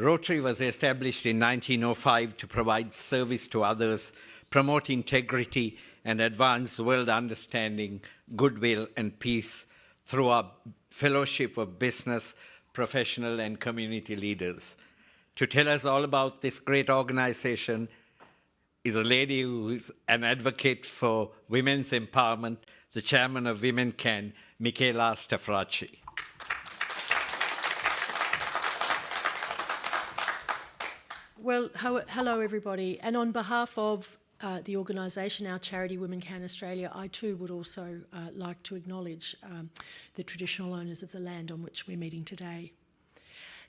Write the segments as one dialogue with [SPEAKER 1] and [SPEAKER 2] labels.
[SPEAKER 1] Rotary was established in 1905 to provide service to others, promote integrity, and advance world understanding, goodwill, and peace through our fellowship of business, professional, and community leaders. To tell us all about this great organization is a lady who is an advocate for women's empowerment, the chairman of Women Can, Mikeala Stafrace.
[SPEAKER 2] Well, hello everybody, and on behalf of the organisation, our charity Women Can Australia, I too would also like to acknowledge the traditional owners of the land on which we're meeting today.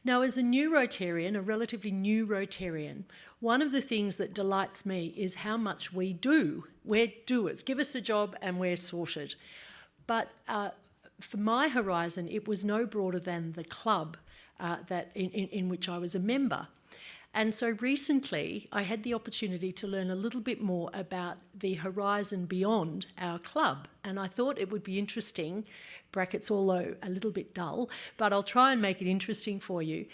[SPEAKER 2] Now, as a new Rotarian, a relatively new Rotarian, one of the things that delights me is how much we do. We're doers. Give us a job and we're sorted. But for my horizon, it was no broader than the club in which I was a member. And so recently, I had the opportunity to learn a little bit more about the horizon beyond our club. And I thought it would be interesting, brackets although a little bit dull, but I'll try and make it interesting for you,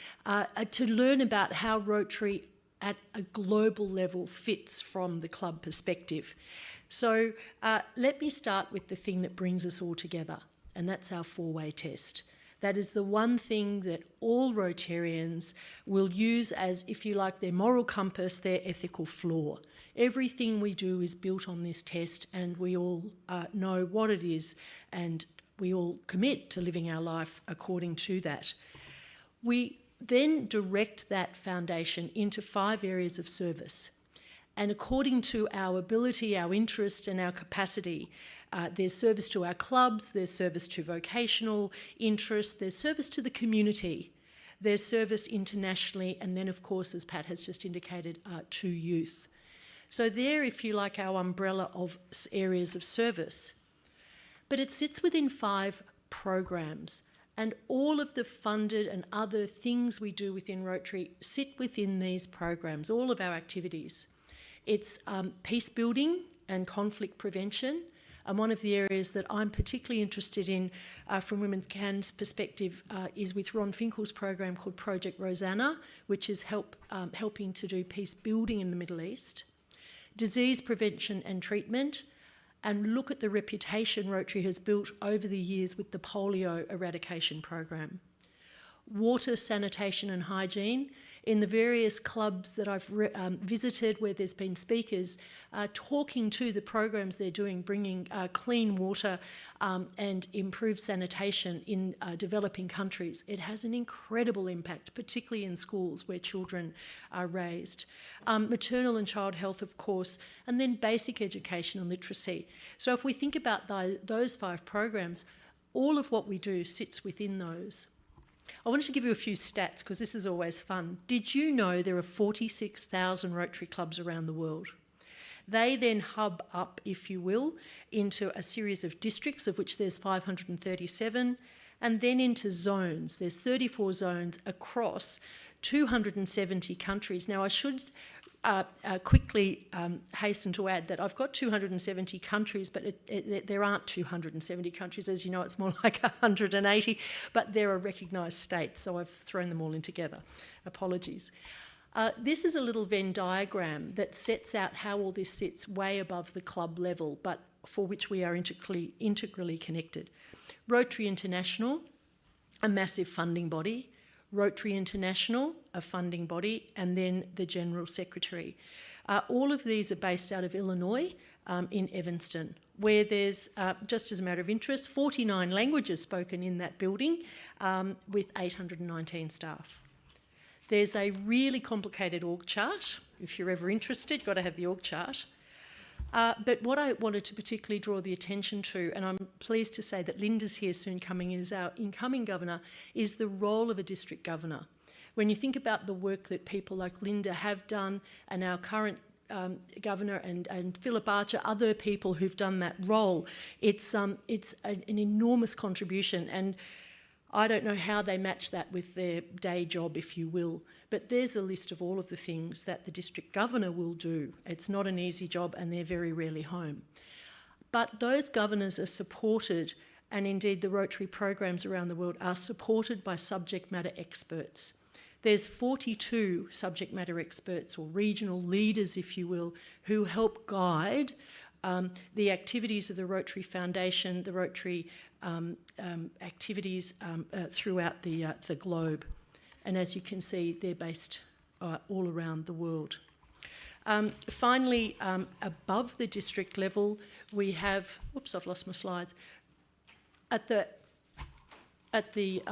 [SPEAKER 2] to learn about how Rotary at a global level fits from the club perspective. So let me start with the thing that brings us all together, and that's our four-way test. That is the one thing that all Rotarians will use as, if you like, their moral compass, their ethical floor. Everything we do is built on this test, and we all know what it is, and we all commit to living our life according to that. We then direct that foundation into 5 areas of service. And according to our ability, our interest and our capacity, there's service to our clubs, there's service to vocational interest, there's service to the community, there's service internationally, and then, of course, as Pat has just indicated, to youth. So there, if you like, our umbrella of areas of service. But it sits within 5 programs, and all of the funded and other things we do within Rotary sit within these programs, all of our activities. It's peace building and conflict prevention. And one of the areas that I'm particularly interested in from Women Can's perspective is with Ron Finkel's program called Project Rosanna, which is helping to do peace building in the Middle East. Disease prevention and treatment, and look at the reputation Rotary has built over the years with the polio eradication program. Water, sanitation and hygiene. In the various clubs that I've visited where there's been speakers talking to the programs they're doing, bringing clean water and improved sanitation in developing countries. It has an incredible impact, particularly in schools where children are raised. Maternal and child health, of course, and then basic education and literacy. So if we think about those 5 programs, all of what we do sits within those. I wanted to give you a few stats because this is always fun. Did you know there are 46,000 Rotary clubs around the world? They then hub up, if you will, into a series of districts, of which there's 537, and then into zones. There's 34 zones across 270 countries. Now, I should quickly hasten to add that I've got 270 countries, but there aren't 270 countries. As you know, it's more like 180, but there are recognised states, so I've thrown them all in together. Apologies. This is a little Venn diagram that sets out how all this sits way above the club level, but for which we are integrally connected. Rotary International, a massive funding body. Rotary International, a funding body, and then the General Secretary. All of these are based out of Illinois in Evanston, where there's, just as a matter of interest, 49 languages spoken in that building with 819 staff. There's a really complicated org chart. If you're ever interested, you've got to have the org chart. But what I wanted to particularly draw the attention to, and I'm pleased to say that Linda's here soon coming in as our incoming governor, is the role of a district governor. When you think about the work that people like Linda have done, and our current governor and Philip Archer, other people who've done that role, it's an enormous contribution. And I don't know how they match that with their day job, if you will, but there's a list of all of the things that the district governor will do. It's not an easy job and they're very rarely home. But those governors are supported, and indeed the Rotary programs around the world are supported by subject matter experts. there's 42 subject matter experts, or regional leaders, if you will, who help guide the activities of the Rotary Foundation, the Rotary activities throughout the globe. And as you can see, they're based all around the world. Finally, above the district level, we have, oops, I've lost my slides. Well,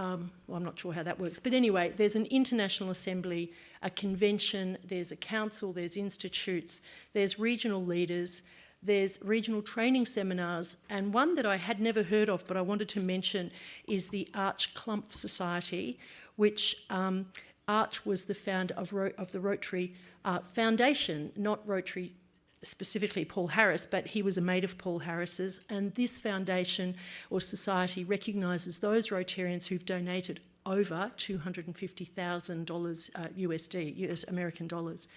[SPEAKER 2] I'm not sure how that works, but anyway, there's an international assembly, a convention, there's a council, there's institutes, there's regional leaders, there's regional training seminars, and one that I had never heard of but I wanted to mention is the Arch Clump Society, which Arch was the founder of the Rotary Foundation, not Rotary specifically Paul Harris, but he was a mate of Paul Harris's, and this foundation or society recognises those Rotarians who've donated over $250,000 USD, US American dollars.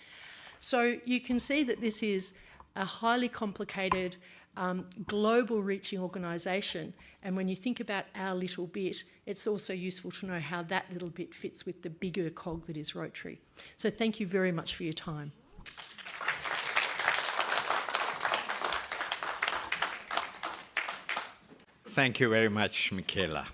[SPEAKER 2] So you can see that this is a highly complicated, global reaching organisation, and when you think about our little bit, it's also useful to know how that little bit fits with the bigger cog that is Rotary. So thank you very much for your time.
[SPEAKER 1] Thank you very much, Mikeala.